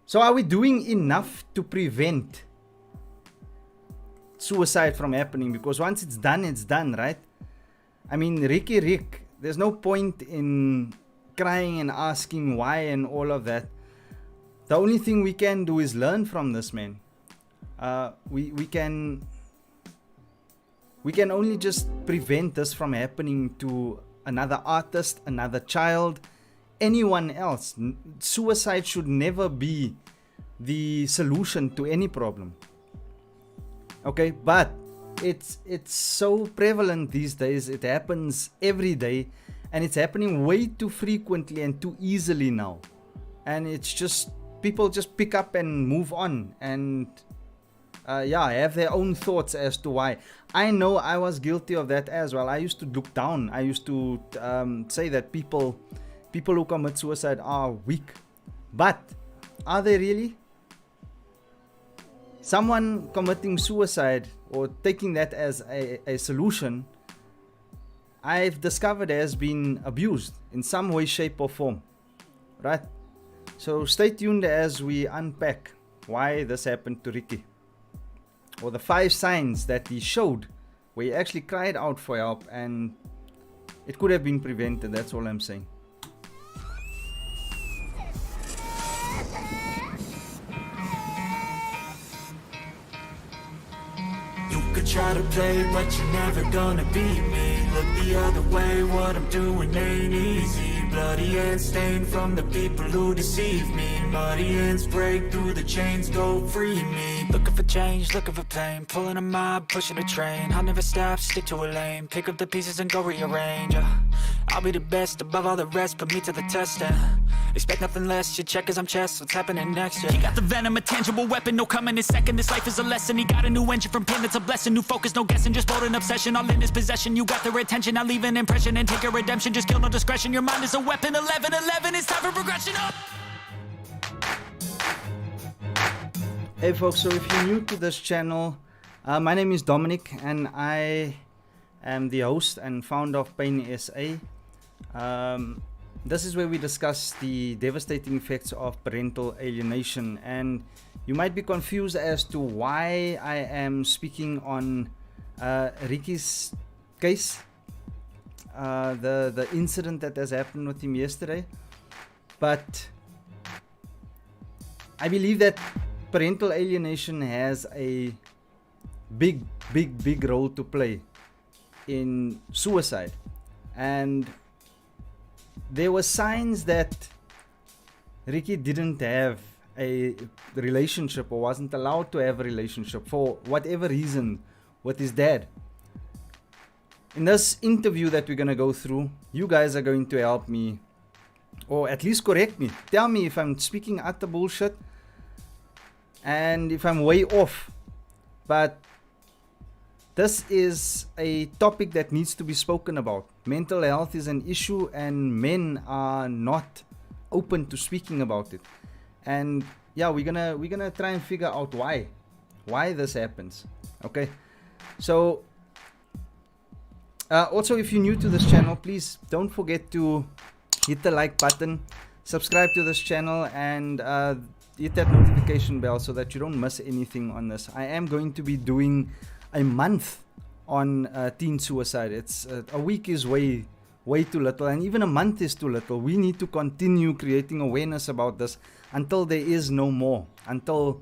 So are we doing enough to prevent suicide from happening? Because once it's done, right? I mean, Riky Rick, there's no point in crying and asking why and all of that. The only thing we can do is learn from this, man. We can only just prevent this from happening to another artist, another child, anyone else. Suicide should never be the solution to any problem. Okay, but it's so prevalent these days. It happens every day, and it's happening way too frequently and too easily now. And it's just, people just pick up and move on, and have their own thoughts as to why. I know I was guilty of that as well. I used to look down. I used to say that people who commit suicide are weak. But are they really? Someone committing suicide or taking that as a solution, I've discovered has been abused in some way, shape or form. Right? So stay tuned as we unpack why this happened to Riky, or the 5 signs that he showed where he actually cried out for help, and it could have been prevented. That's all I'm saying. You could try to play, but you're never gonna beat me. Look the other way, what I'm doing ain't easy. Bloody hands stained from the people who deceive me. Muddy hands break through the chains, go free me. Looking for change, looking for pain, pulling a mob, pushing a train. I'll never stop, stick to a lane, pick up the pieces and go rearrange. I'll be the best above all the rest, put me to the test and expect nothing less. You check as I'm chess, what's happening next? Yeah. He got the venom, a tangible weapon, no coming in second. This life is a lesson. He got a new engine from pain, that's a blessing. New focus, no guessing, just bold and obsession. All in his possession, you got their attention. I'll leave an impression and take a redemption. Just kill no discretion. Your mind is a weapon. 11-11, it's time for progression. Up. Hey folks, so if you're new to this channel, my name is Dominic and I am the host and founder of Pain SA. This is where we discuss the devastating effects of parental alienation, and you might be confused as to why I am speaking on Riky's case, the incident that has happened with him yesterday. But I believe that parental alienation has a big role to play in suicide, and there were signs that Riky didn't have a relationship or wasn't allowed to have a relationship for whatever reason with his dad. In this interview that we're going to go through, you guys are going to help me, or at least correct me. Tell me if I'm speaking utter bullshit and if I'm way off. But this is a topic that needs to be spoken about. Mental health is an issue and men are not open to speaking about it. And yeah, we're gonna try and figure out why this happens. Okay, so also, if you're new to this channel, please don't forget to hit the like button, subscribe to this channel, and hit that notification bell so that you don't miss anything on this. I am going to be doing a month on teen suicide. It's a week is way too little, and even a month is too little. We need to continue creating awareness about this until there is no more, until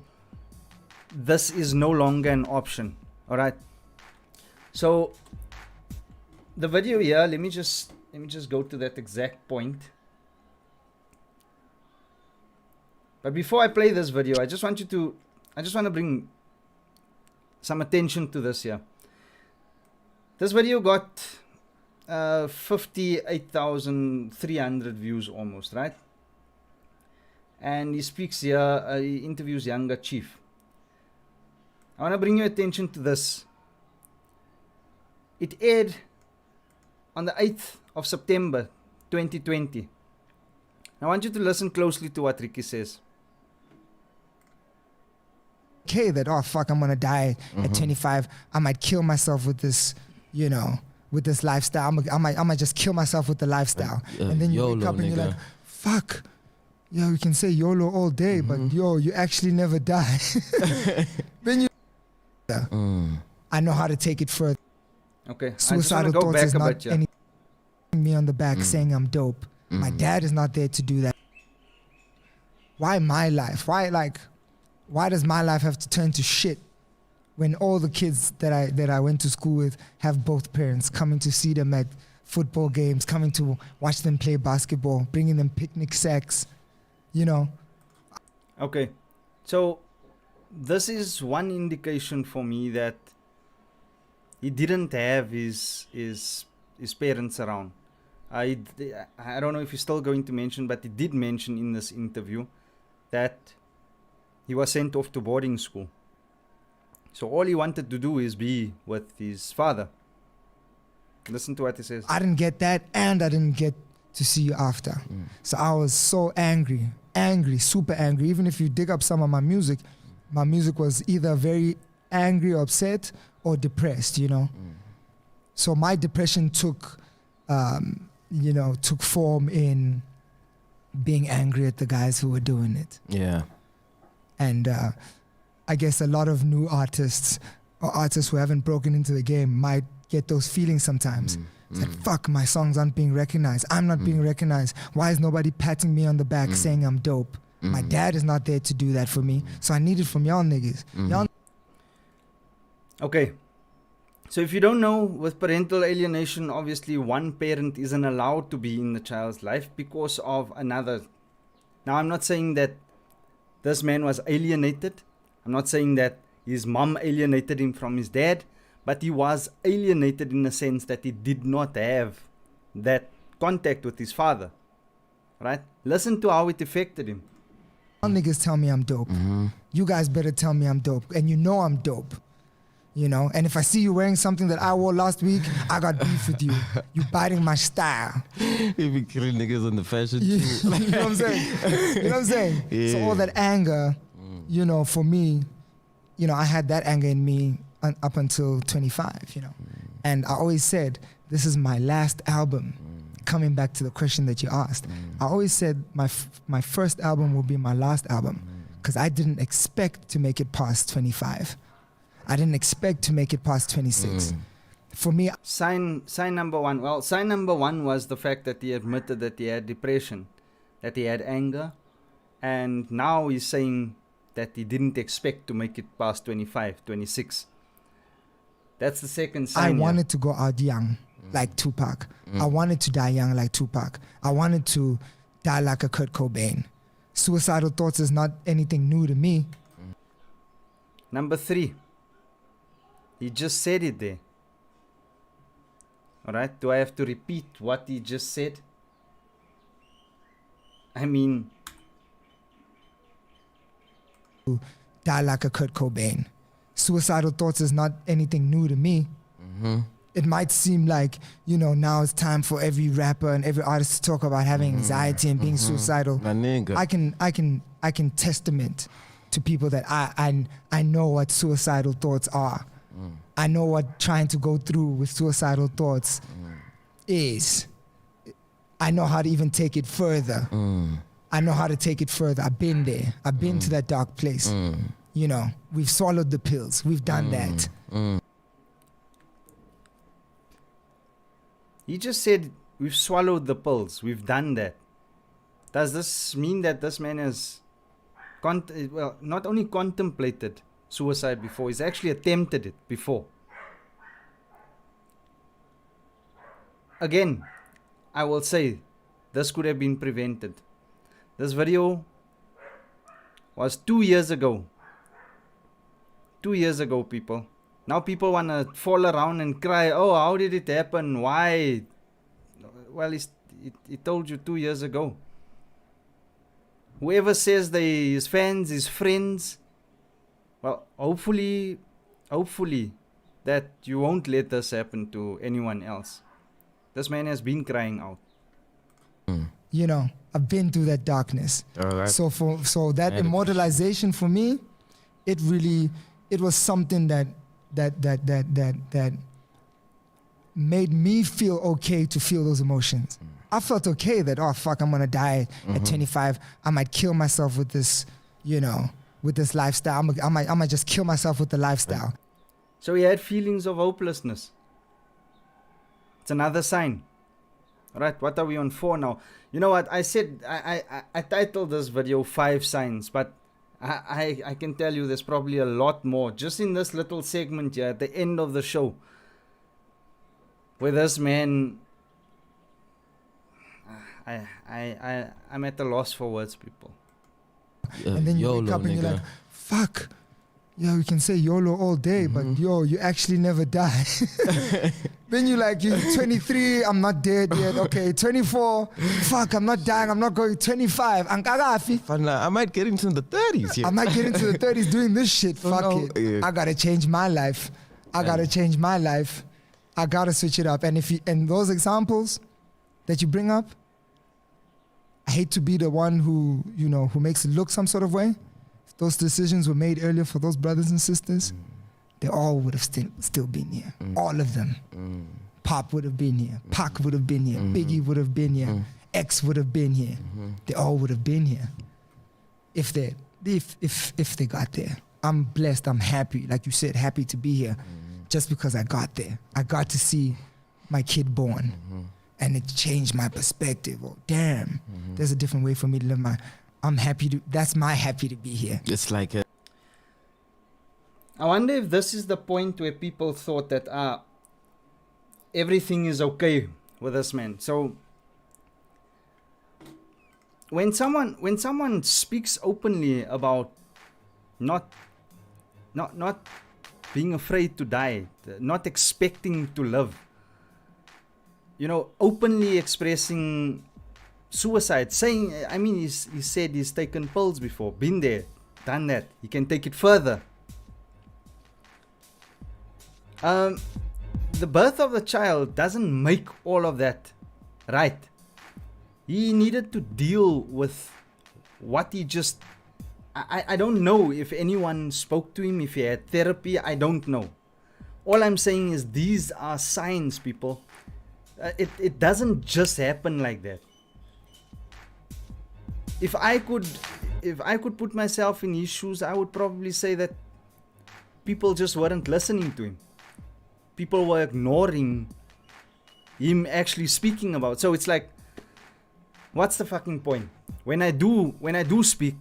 this is no longer an option. All right, so the video here, let me just go to that exact point. But before I play this video, I just want to bring some attention to this here. This video got 58,300 views almost, right? And he speaks here, he interviews younger chief. I want to bring your attention to this. It aired on the 8th of September 2020. I want you to listen closely to what Riky says. Okay, that, oh fuck, I'm gonna die at 25. I might kill myself with this, you know, with this lifestyle. I might just kill myself with the lifestyle. And then you wake up and you're like, fuck, yeah, we can say YOLO all day, but you actually never die. When you, I know how to take it further. Okay. Suicidal I just want to go thoughts back is a not bit, yeah. anything me on the back saying I'm dope. My dad is not there to do that. Why my life? Why does my life have to turn to shit when all the kids that I went to school with have both parents, coming to see them at football games, coming to watch them play basketball, bringing them picnic sacks, you know? Okay. So this is one indication for me that he didn't have his parents around. I don't know if he's still going to mention, but he did mention in this interview that he was sent off to boarding school. So all he wanted to do is be with his father. Listen to what he says. I didn't get that, and I didn't get to see you after. So I was so angry, super angry. Even if you dig up some of my music was either very angry or upset or depressed, you know. So my depression took form in being angry at the guys who were doing it. Yeah. And I guess a lot of new artists or artists who haven't broken into the game might get those feelings sometimes. It's like, fuck, my songs aren't being recognized. I'm not being recognized. Why is nobody patting me on the back saying I'm dope? My dad is not there to do that for me. So I need it from y'all niggas. Y'all. Okay. So if you don't know, with parental alienation, obviously one parent isn't allowed to be in the child's life because of another. Now, I'm not saying that this man was alienated. I'm not saying that his mom alienated him from his dad, but he was alienated in the sense that he did not have that contact with his father. Right? Listen to how it affected him. Y'all niggas tell me I'm dope. You guys better tell me I'm dope. And you know I'm dope. You know, and if I see you wearing something that I wore last week, I got beef with you. You biting my style. You be killing niggas on the fashion You too. know what I'm saying? You know what I'm saying? Yeah. So all that anger, you know, for me, you know, I had that anger in me up until 25, you know. And I always said, this is my last album. Coming back to the question that you asked, I always said my first album will be my last album because I didn't expect to make it past 25. I didn't expect to make it past 26. For me, Sign number one. Well, sign number one was the fact that he admitted that he had depression, that he had anger, and now he's saying that he didn't expect to make it past 25, 26. That's the second sign. I here. wanted to go out young, like Tupac. I wanted to die young, like Tupac. I wanted to die like a Kurt Cobain. Suicidal thoughts is not anything new to me. Number 3. He just said it there. Alright, do I have to repeat what he just said? I mean, Die like a Kurt Cobain. Suicidal thoughts is not anything new to me. It might seem like, you know, now it's time for every rapper and every artist to talk about having anxiety and being suicidal. My nigga. I can testament to people that I know what suicidal thoughts are. I know what trying to go through with suicidal thoughts is. I know how to even take it further. I know how to take it further. I've been there. I've been to that dark place. You know, we've swallowed the pills. We've done that. he just said we've swallowed the pills. We've done that. Does this mean that this man has not only contemplated suicide before, he's actually attempted it before? Again, I will say this could have been prevented. This video was 2 years ago. 2 years ago, people. Now people want to fall around and cry, oh, how did it happen? Why? Well, he told you 2 years ago. Whoever says they his fans, his friends, well, hopefully that you won't let this happen to anyone else. This man has been crying out. You know, I've been through that darkness. So that immortalization for me, it was something that made me feel okay to feel those emotions. I felt okay that, oh, fuck, I'm going to die at 25. I might kill myself with this, you know, with this lifestyle. I might just kill myself with the lifestyle. So he had feelings of hopelessness. It's another sign. All right, what are we on 4 now? You know what? I said, I titled this video 5 signs, but I can tell you there's probably a lot more just in this little segment here at the end of the show, where this man, I'm at a loss for words, people. And then you wake up and you're like, fuck. Yo, you can say YOLO all day, but yo, you actually never die. Then you're 23, I'm not dead yet. Okay, 24, fuck, I'm not dying, I'm not going. 25, I might get into the 30s here. I might get into the 30s doing this shit. Fuck it. Yeah. I gotta change my life. I gotta switch it up. And those examples that you bring up, I hate to be the one who makes it look some sort of way. Those decisions were made earlier for those brothers and sisters, they all would have still been here. All of them. Pop would have been here. Pac would have been here. Biggie would have been here. X would have been here. They all would have been here if they got there. I'm blessed. I'm happy. Like you said, happy to be here just because I got there. I got to see my kid born, and it changed my perspective. Oh, damn. There's a different way for me to live my... that's my happy to be here. It's like I wonder if this is the point where people thought that everything is okay with this man. So when someone speaks openly about not being afraid to die, not expecting to live, openly expressing suicide, saying, he said he's taken pills before, been there, done that, he can take it further. The birth of the child doesn't make all of that right. He needed to deal with what he just... I don't know if anyone spoke to him, if he had therapy, I don't know. All I'm saying is these are signs, people. It doesn't just happen like that. If I could put myself in his shoes, I would probably say that people just weren't listening to him. People were ignoring him actually speaking about. So it's like, what's the fucking point? When I do speak,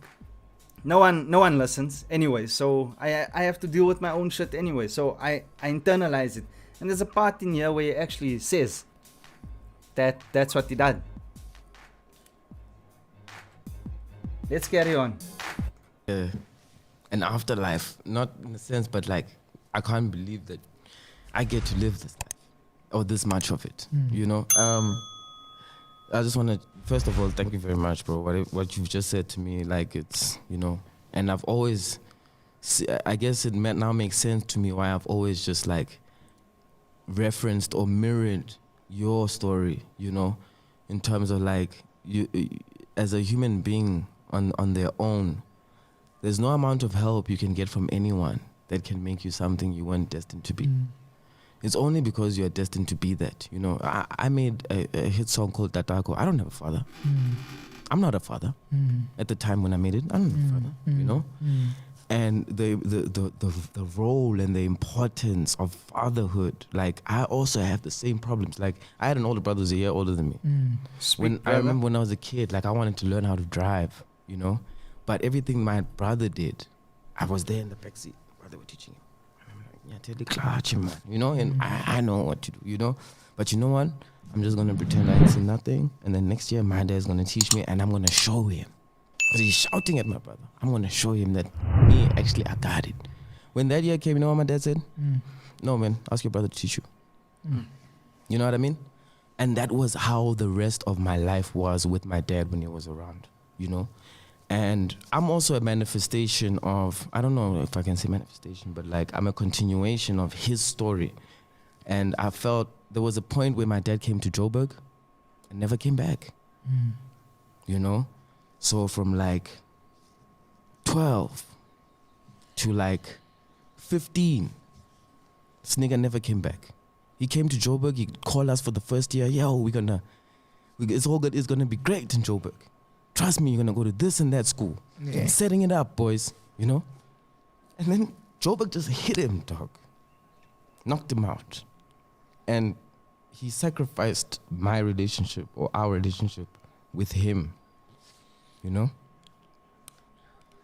no one listens anyway. So I have to deal with my own shit anyway. So I internalize it. And there's a part in here where he actually says that that's what he did. Let's carry on. An afterlife, not in a sense, but I can't believe that I get to live this life or this much of it. I just want to, first of all, thank you very much, bro. What you've just said to me, it's, and I've always, I guess it now makes sense to me why I've always just referenced or mirrored your story, in terms of you as a human being on their own. There's no amount of help you can get from anyone that can make you something you weren't destined to be. It's only because you're destined to be that. I made a hit song called Tatako. I don't have a father. I'm not a father. At the time when I made it, I'm not a father, And the role and the importance of fatherhood, I also have the same problems. I had an older brother who's a year older than me. I remember when I was a kid, I wanted to learn how to drive, But everything my brother did, I was there in the backseat while they were teaching him. Yeah, tell the clutch, man, and I know what to do, But you know what? I'm just going to pretend I ain't seen nothing. And then next year, my dad's going to teach me and I'm going to show him. Because he's shouting at my brother. I'm going to show him that me, actually, I got it. When that year came, you know what my dad said? No, man, ask your brother to teach you. You know what I mean? And that was how the rest of my life was with my dad when he was around, And I'm also a manifestation of, I don't know if I can say manifestation, but I'm a continuation of his story. And I felt there was a point where my dad came to Joburg and never came back. So from 12 to 15, this nigga never came back. He came to Joburg, he called us for the first year. Yo, we're gonna It's all good. It's gonna be great in Joburg. Trust me, you're gonna go to this and that school. Yeah. I'm setting it up, boys. You know. And then Joburg just hit him, dog. Knocked him out, and he sacrificed my relationship or our relationship with him. You know.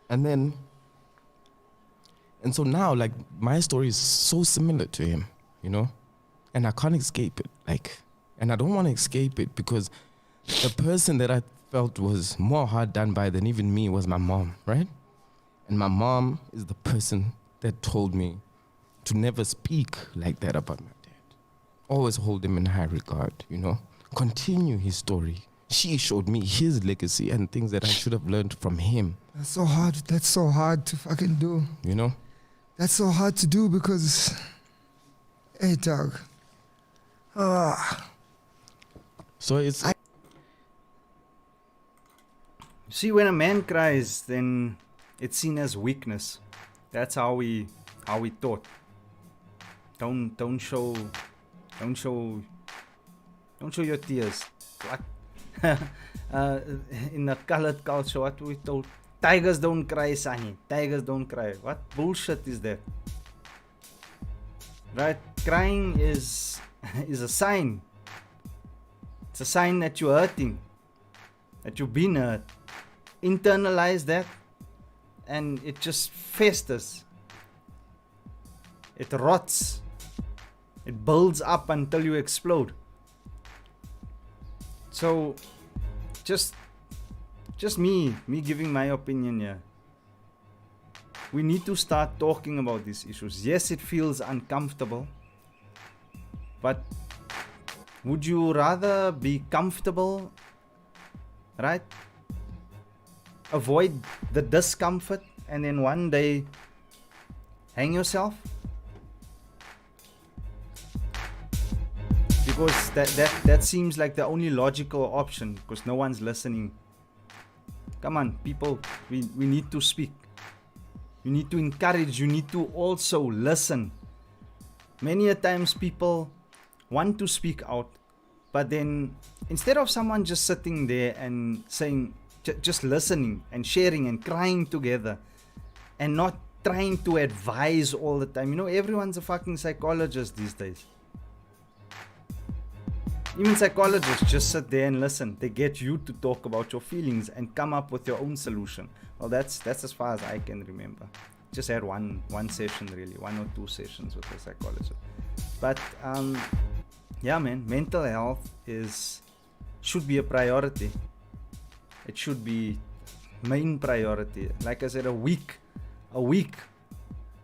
And so now, like, my story is so similar to him, you know? And I can't escape it, like, and I don't want to escape it because the person that I felt was more hard done by than even me was my mom, right? And my mom is the person that told me to never speak like that about my dad. Always hold him in high regard, you know? Continue his story. She showed me his legacy and things that I should have learned from him. That's so hard. That's so hard to fucking do. You know? That's so hard to do because, hey, dog. So it's... See, when a man cries, then it's seen as weakness. That's how we taught. Don't show your tears. What? In the colored culture, what we told, tigers don't cry, Sani. Tigers don't cry. What bullshit is that? Right? Crying is a sign. It's a sign that you're hurting, that you've been hurt. Internalize that, and it just festers. It rots. It builds up until you explode. So, just me giving my opinion here. We need to start talking about these issues. Yes, it feels uncomfortable, but would you rather be comfortable, right? Avoid the discomfort and then one day hang yourself? Because that seems like the only logical option, because no one's listening. Come on, people, we need to speak. You need to encourage, you need to also listen. Many a times people want to speak out, but then instead of someone just sitting there and saying, just listening and sharing and crying together and not trying to advise all the time. You know, everyone's a fucking psychologist these days. Even psychologists just sit there and listen. They get you to talk about your feelings and come up with your own solution. Well, that's as far as I can remember. Just had one session really, 1 or 2 sessions with a psychologist. But yeah, man, mental health should be a priority. It should be main priority. Like I said, a week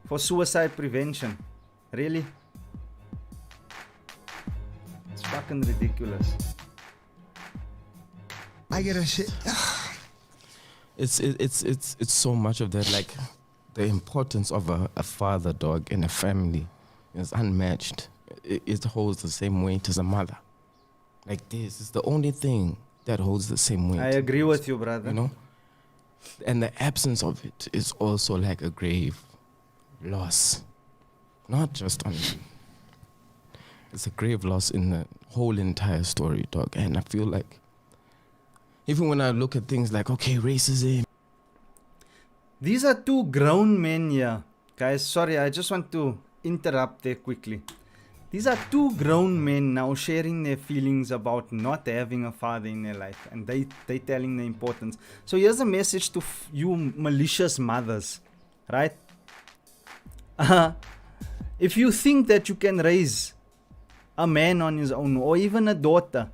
for suicide prevention. Really? It's fucking ridiculous. I get a shit. It's so much of that. Like, the importance of a father, dog, in a family is unmatched. It holds the same weight as a mother. Like, this is the only thing that holds the same weight. I agree with you, brother. You know? And the absence of it is also like a grave loss. Not just on you. It's a grave loss in the whole entire story, dog. And I feel like, even when I look at things like, okay, racism. These are 2 grown men here. Guys, sorry, I just want to interrupt there quickly. These are 2 grown men now sharing their feelings about not having a father in their life. And they telling the importance. So here's a message to you malicious mothers. Right? If you think that you can raise a man on his own, or even a daughter,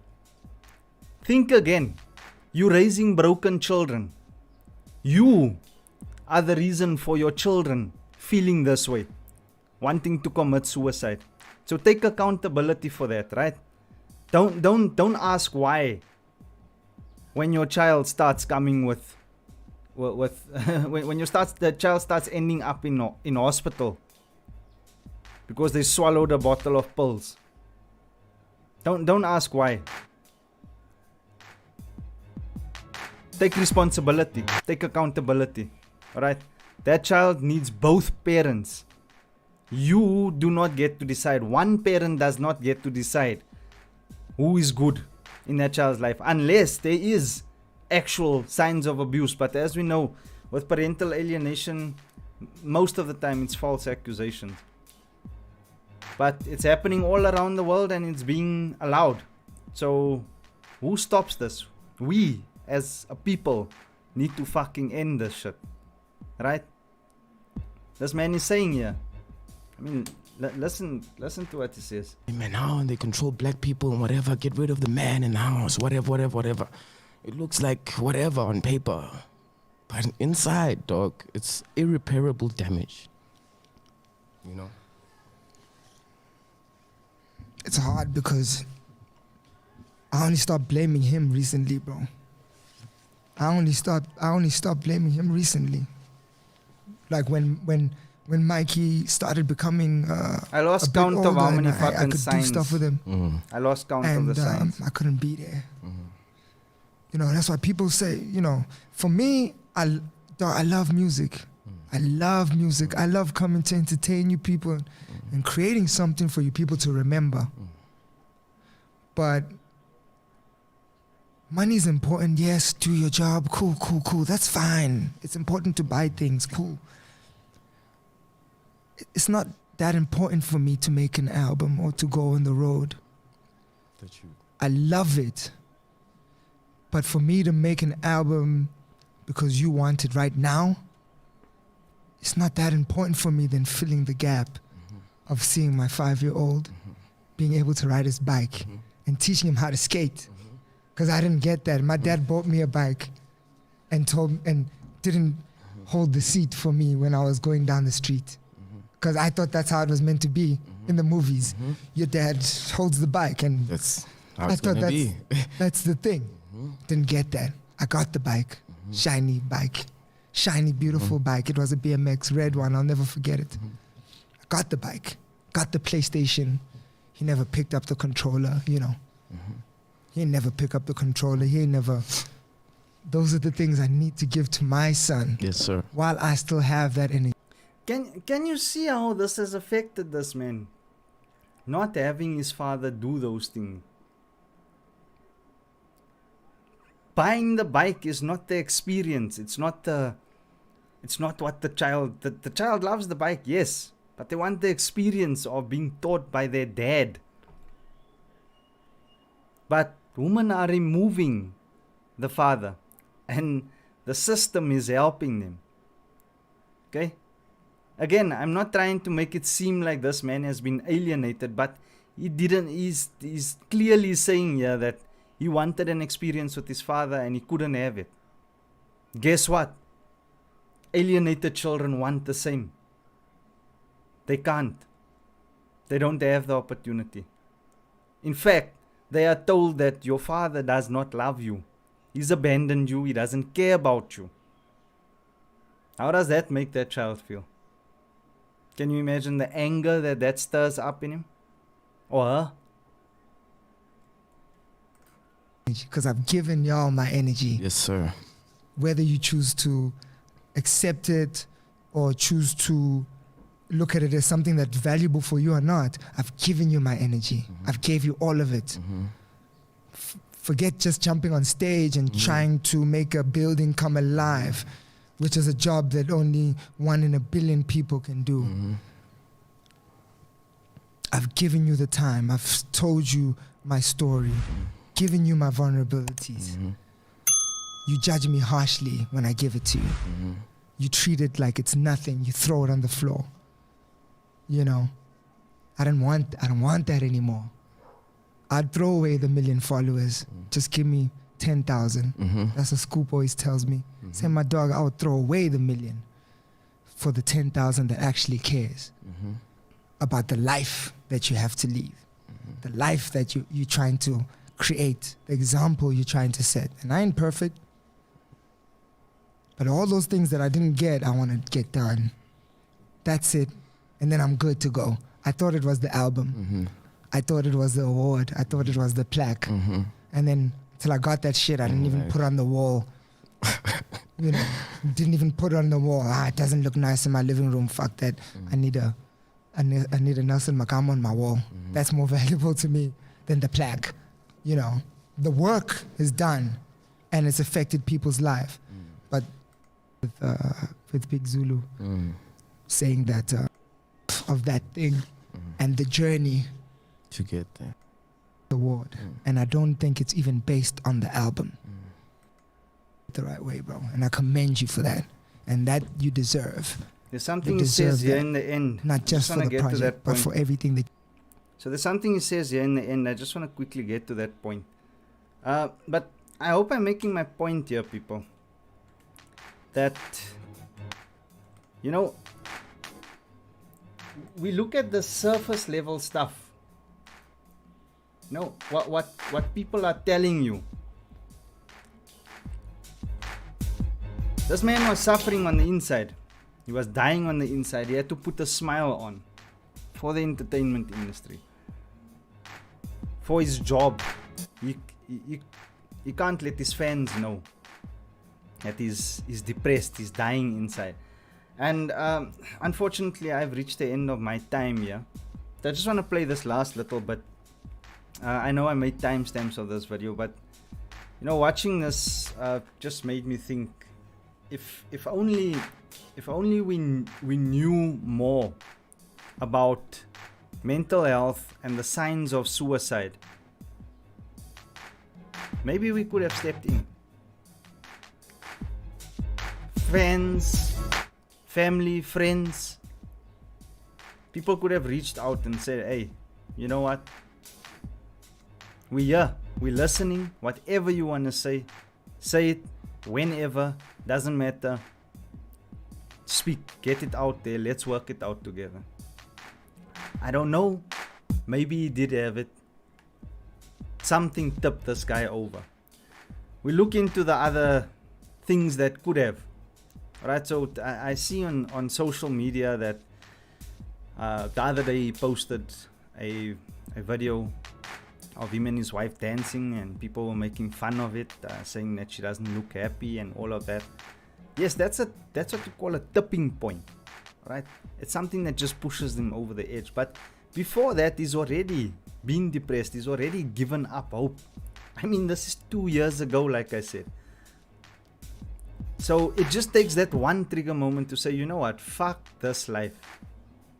think again. You're raising broken children. You are the reason for your children feeling this way, wanting to commit suicide. So take accountability for that, right? Don't ask why when your child starts coming with when the child starts ending up in hospital because they swallowed a bottle of pills. Don't ask why. Take responsibility. Take accountability. Alright? That child needs both parents. You do not get to decide. One parent does not get to decide who is good in that child's life, unless there is actual signs of abuse. But as we know, with parental alienation, most of the time it's false accusations. But it's happening all around the world and it's being allowed. So who stops this? We as a people need to fucking end this shit. Right? This man is saying here. I mean, listen to what he says. Man, now they control black people and whatever, get rid of the man in the house, whatever. It looks like whatever on paper. But inside, dog, it's irreparable damage. You know? It's hard because I only stopped blaming him recently, bro. I only stopped blaming him recently. Like when Mikey started becoming I lost a bit count of older how many and I fucking could signs. do stuff with him. I lost count of And the signs. I couldn't be there. You know, that's why people say, you know, for me, I love music. I love music. I love coming to entertain you people and creating something for you people to remember. But money's important, yes, do your job, cool, that's fine. It's important to buy things, cool. It's not that important for me to make an album or to go on the road. I love it. But for me to make an album because you want it right now, it's not that important for me than filling the gap of seeing my 5-year-old being able to ride his bike and teaching him how to skate. Because I didn't get that. My dad bought me a bike and didn't hold the seat for me when I was going down the street. Because I thought that's how it was meant to be in the movies. Your dad holds the bike, and That's how I it's thought gonna be. that's the thing. Didn't get that. I got the bike, shiny bike, shiny beautiful bike. It was a BMX red one. I'll never forget it. I got the bike, got the PlayStation. He never picked up the controller. You know, he ain't never pick up the controller. He ain't never. Those are the things I need to give to my son. Yes, sir. While I still have that energy. Can you see how this has affected this man? Not having his father do those things. Buying the bike is not the experience. It's not what the child loves the bike, yes, but they want the experience of being taught by their dad. But women are removing the father, and the system is helping them. Okay? Again, I'm not trying to make it seem like this man has been alienated, but he didn't. He's clearly saying here that he wanted an experience with his father and he couldn't have it. Guess what? Alienated children want the same. They can't. They don't have the opportunity. In fact, they are told that your father does not love you. He's abandoned you. He doesn't care about you. How does that make that child feel? Can you imagine the anger that stirs up in him? Or her? Because I've given y'all my energy. Yes, sir. Whether you choose to accept it or choose to look at it as something that's valuable for you or not, I've given you my energy. I've gave you all of it. Forget just jumping on stage and trying to make a building come alive, which is a job that only 1 in a billion people can do. I've given you the time. I've told you my story, given you my vulnerabilities. You judge me harshly when I give it to you. You treat it like it's nothing. You throw it on the floor. You know, I don't want that anymore. I'd throw away the 1 million followers. Just give me 10,000. That's what Scoop always tells me. Say, my dog, I would throw away the 1 million for the 10,000 that actually cares about the life that you have to live, the life that you're trying to create, the example you're trying to set. And I ain't perfect, but all those things that I didn't get, I want to get done. That's it. And then I'm good to go. I thought it was the album. I thought it was the award. I thought it was the plaque. And then till I got that shit, I didn't even put it on the wall. You know, didn't even put it on the wall. It doesn't look nice in my living room. Fuck that. I need a Nelson Makam on my wall. That's more valuable to me than the plaque. You know, the work is done and it's affected people's life. But with Big Zulu saying that of that thing and the journey To get there. award, and I don't think it's even based on the album the right way, bro, and I commend you for that, and that you deserve. There's something You he says deserve here that. in the end. Not I just for wanna the get to that project, but point. for everything that. So there's something he says here in the end. I just want to quickly get to that point. But I hope I'm making my point here, people. That, you know, we look at the surface level stuff. No, what people are telling you. This man was suffering on the inside. He was dying on the inside. He had to put a smile on for the entertainment industry, for his job. He can't let his fans know that he's depressed, he's dying inside. And unfortunately, I've reached the end of my time here. So I just want to play this last little bit. I know I made timestamps of this video, but you know, watching this just made me think, if only we knew more about mental health and the signs of suicide, maybe we could have stepped in. Fans, family, friends, people could have reached out and said, hey, you know what, we're here, we're listening, whatever you want to say it whenever, doesn't matter. Speak, get it out there, let's work it out together. I don't know, maybe he did have it. Something tipped this guy over. We look into the other things that could have. Right, so I see on social media that the other day he posted a video of him and his wife dancing, and people were making fun of it, saying that she doesn't look happy and all of that. Yes, that's what you call a tipping point, right? It's something that just pushes them over the edge. But before that, he's already been depressed. He's already given up hope. I mean, this is 2 years ago, like I said. So it just takes that one trigger moment to say, you know what, fuck this life.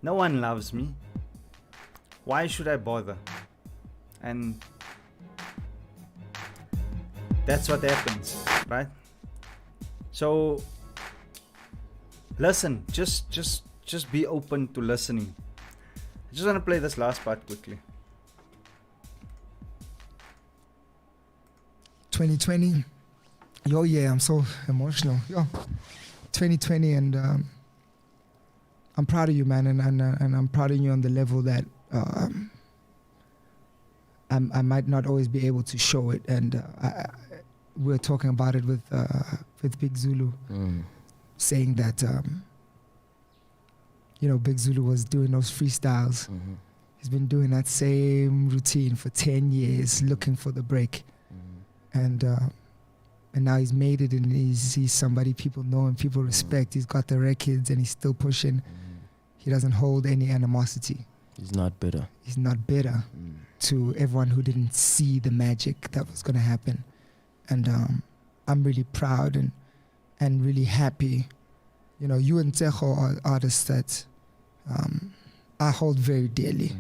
No one loves me. Why should I bother? And that's what happens, right? So listen, just be open to listening. I just want to play this last part quickly. 2020, yo, yeah, I'm so emotional. Yo, 2020, and I'm proud of you, man, and I'm proud of you on the level that I might not always be able to show it, and we're talking about it with Big Zulu, saying that you know, Big Zulu was doing those freestyles. He's been doing that same routine for 10 years, looking for the break. And now he's made it, and he's somebody people know and people respect. He's got the records, and he's still pushing. He doesn't hold any animosity. He's not bitter. He's not bitter to everyone who didn't see the magic that was going to happen. And I'm really proud and really happy. You know, you and Tejo are artists that I hold very dearly.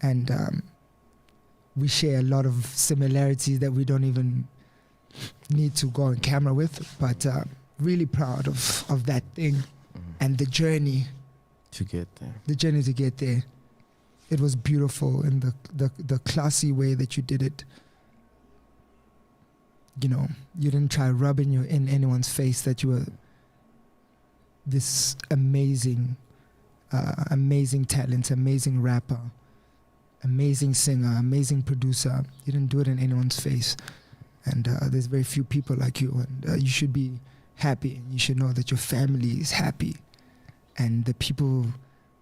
And we share a lot of similarities that we don't even need to go on camera with, but really proud of that thing and the journey To get there. The journey to get there. It was beautiful in the classy way that you did it. You know, you didn't try rubbing in anyone's face that you were this amazing talent, amazing rapper, amazing singer, amazing producer. You didn't do it in anyone's face. And there's very few people like you. And you should be happy. And you should know that your family is happy. And the people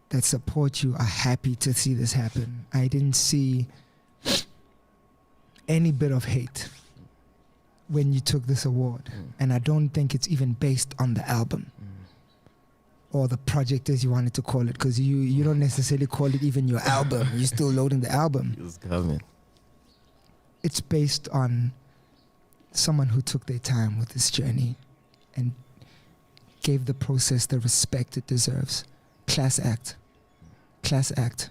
that support you are happy to see this happen. I didn't see any bit of hate when you took this award. And I don't think it's even based on the album or the project, as you wanted to call it, because you don't necessarily call it even your album. You're still loading the album. It's coming. it's based on someone who took their time with this journey and gave the process the respect it deserves. Class act. Class act.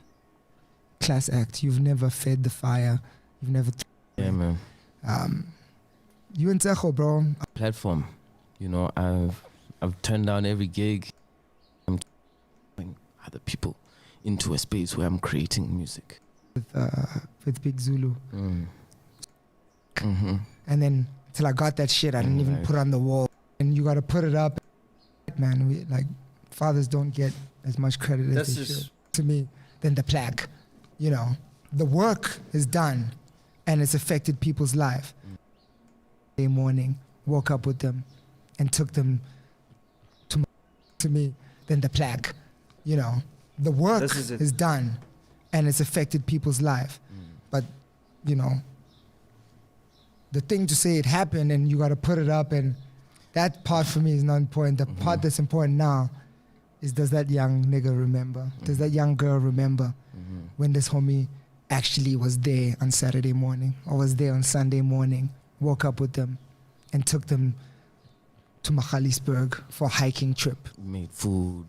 Class act. You've never fed the fire. You've never... Yeah, man. You and Tejo, bro. Platform. You know, I've turned down every gig. I'm taking other people into a space where I'm creating music. With Big Zulu. Mm-hmm. And then till I got that shit, I didn't even put it on the wall. And you got to put it up. Man, we, like, fathers don't get as much credit as they should to me than the plaque. You know, the work is done and it's affected people's life. Day morning, woke up with them and took them to me than the plaque. You know, the work is done and it's affected people's life. But, you know, the thing to say it happened and you got to put it up, and that part for me is not important. The part that's important now is, does that young nigga remember? Does that young girl remember when this homie actually was there on Saturday morning or was there on Sunday morning, woke up with them and took them to Magaliesburg for a hiking trip? Made food,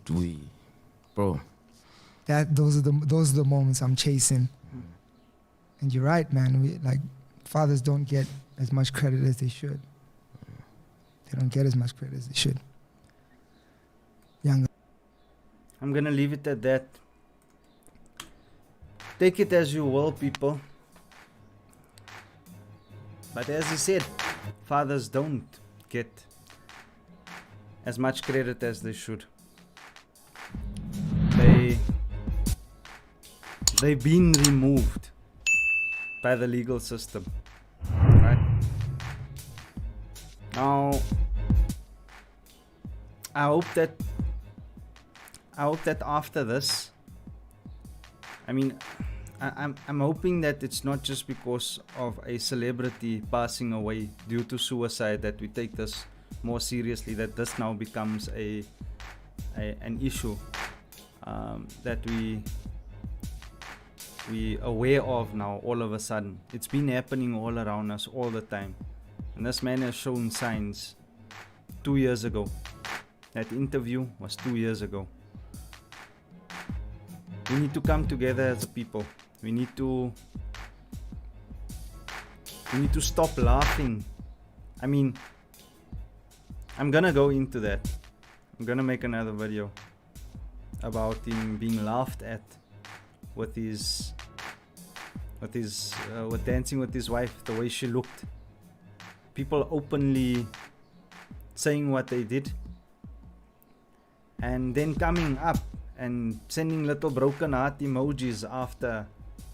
bro. Those are the moments I'm chasing. And you're right, man. We, like, fathers don't get as much credit as they should. They don't get as much credit as they should. Young. I'm gonna leave it at that. Take it as you will, people. But as he said, fathers don't get as much credit as they should. They've been removed by the legal system, right? Now, I hope that after this, I mean, I'm hoping that it's not just because of a celebrity passing away due to suicide that we take this more seriously, that this now becomes an issue that we aware of now all of a sudden. It's been happening all around us all the time, and this man has shown signs 2 years ago. That interview was 2 years ago. We need to come together as a people. We need to stop laughing. I mean, I'm gonna go into that. I'm gonna make another video about him being laughed at with dancing with his wife, the way she looked. People openly saying what they did, and then coming up and sending little broken heart emojis after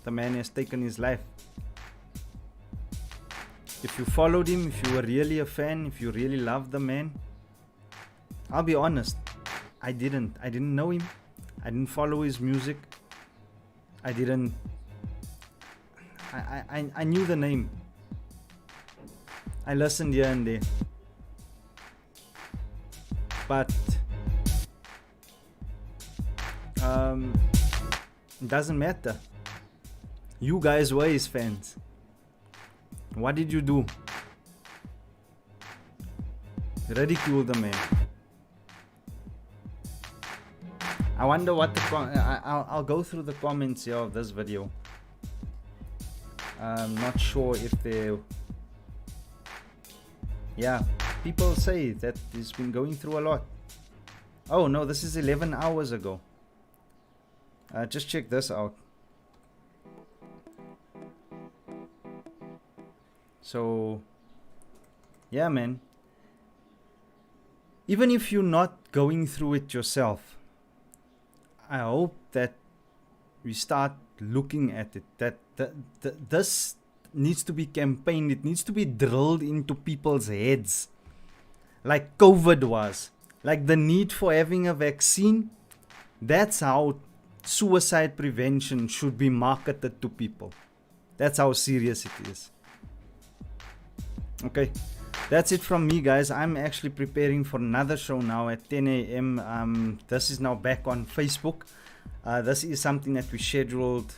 the man has taken his life. If you followed him, if you were really a fan, if you really loved the man, I'll be honest, I didn't know him. I didn't follow his music. I knew the name. I listened here and there. But it doesn't matter. You guys were his fans. What did you do? Ridicule the man. I wonder what I'll go through the comments here of this video. I'm not sure if they... Yeah, people say that he's been going through a lot. Oh no, this is 11 hours ago. Just check this out. So, yeah, man. Even if you're not going through it yourself, I hope that we start looking at it. That this needs to be campaigned. It needs to be drilled into people's heads, like COVID was. Like the need for having a vaccine. That's how suicide prevention should be marketed to people. That's how serious it is. Okay, that's it from me, guys. I'm actually preparing for another show now at 10 a.m. This is now back on Facebook. This is something that we scheduled,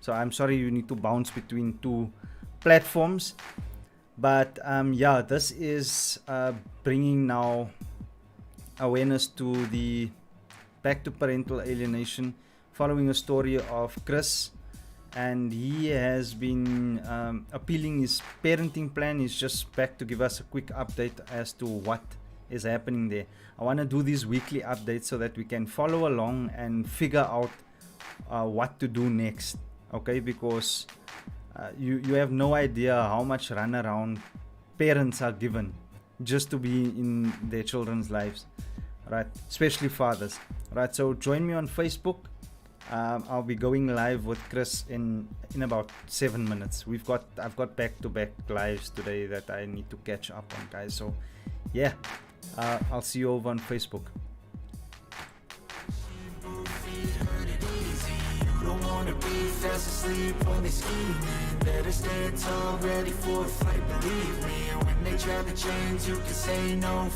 so I'm sorry you need to bounce between two platforms. But yeah, this is bringing now awareness to the back to parental alienation, following a story of Chris, and he has been appealing his parenting plan. He's just back to give us a quick update as to what is happening there. I want to do these weekly updates so that we can follow along and figure out what to do next, okay? Because you have no idea how much runaround parents are given just to be in their children's lives, right? Especially fathers, right? So join me on Facebook. I'll be going live with Chris in about 7 minutes. I've got back-to-back lives today that I need to catch up on, guys. So yeah, I'll see you over on Facebook. Don't wanna be fast asleep when they scheming. Better stand tall, ready for a fight, believe me. And when they try to change, you can say no.